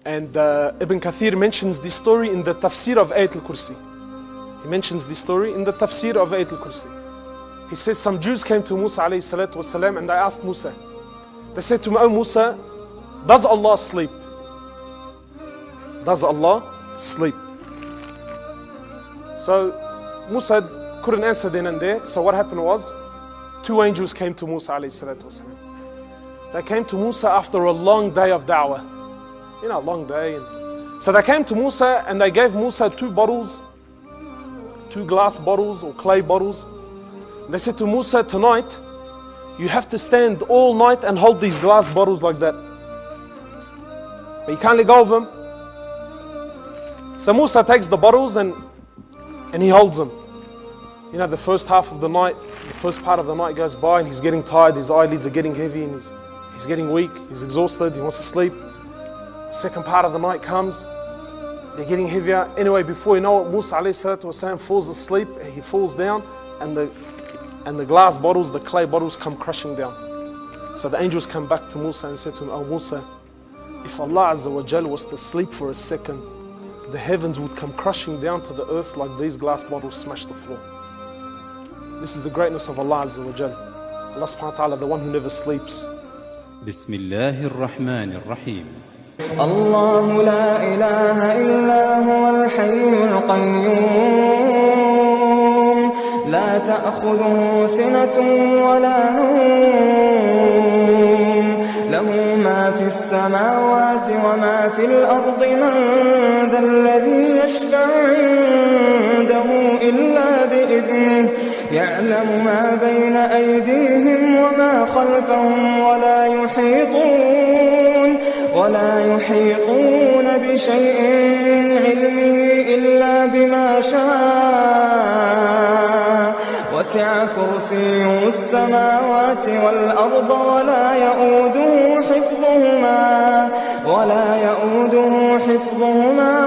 And Ibn Kathir mentions this story in the tafsir of Ayat al-Kursi. He mentions this story in the tafsir of Ayat al-Kursi. He says some Jews came to Musa alayhi salatu wasalam and they asked Musa. They said to him, "Oh Musa, does Allah sleep? Does Allah sleep?" So Musa couldn't answer then and there. So what happened was, two angels came to Musa alayhi salatu wasalam. They came to Musa after a long day of da'wah. You know, a long day. So they came to Musa and they gave Musa two bottles, two glass bottles or clay bottles. They said to Musa, tonight, you have to stand all night and hold these glass bottles like that. But you can't let go of them. So Musa takes the bottles and he holds them. You know, the first half of the night, the first part of the night goes by and he's getting tired, his eyelids are getting heavy and he's getting weak, he's exhausted, he wants to sleep. The second part of the night comes, they're getting heavier. Anyway, before you know it, Musa alayhi salatu wasalam falls asleep, he falls down and the glass bottles, the clay bottles come crushing down. So the angels come back to Musa and said to him, "Oh Musa, if Allah Azza wa Jal was to sleep for a second, the heavens would come crushing down to the earth like these glass bottles smash the floor." This is the greatness of Allah Azza wa Jal. Allah subhanahu wa ta'ala, the one who never sleeps. Bismillahir Rahmanir Rahim. الله لا إله إلا هو الحي القيوم لا تأخذه سنة ولا نوم له ما في السماوات وما في الأرض من ذا الذي يشفع عنده إلا بإذنه يعلم ما بين أيديهم وما خلفهم ولا يحيطون بشيء من علمه إلا بما شاء وسع كرسيه السماوات والأرض ولا يؤوده حفظهما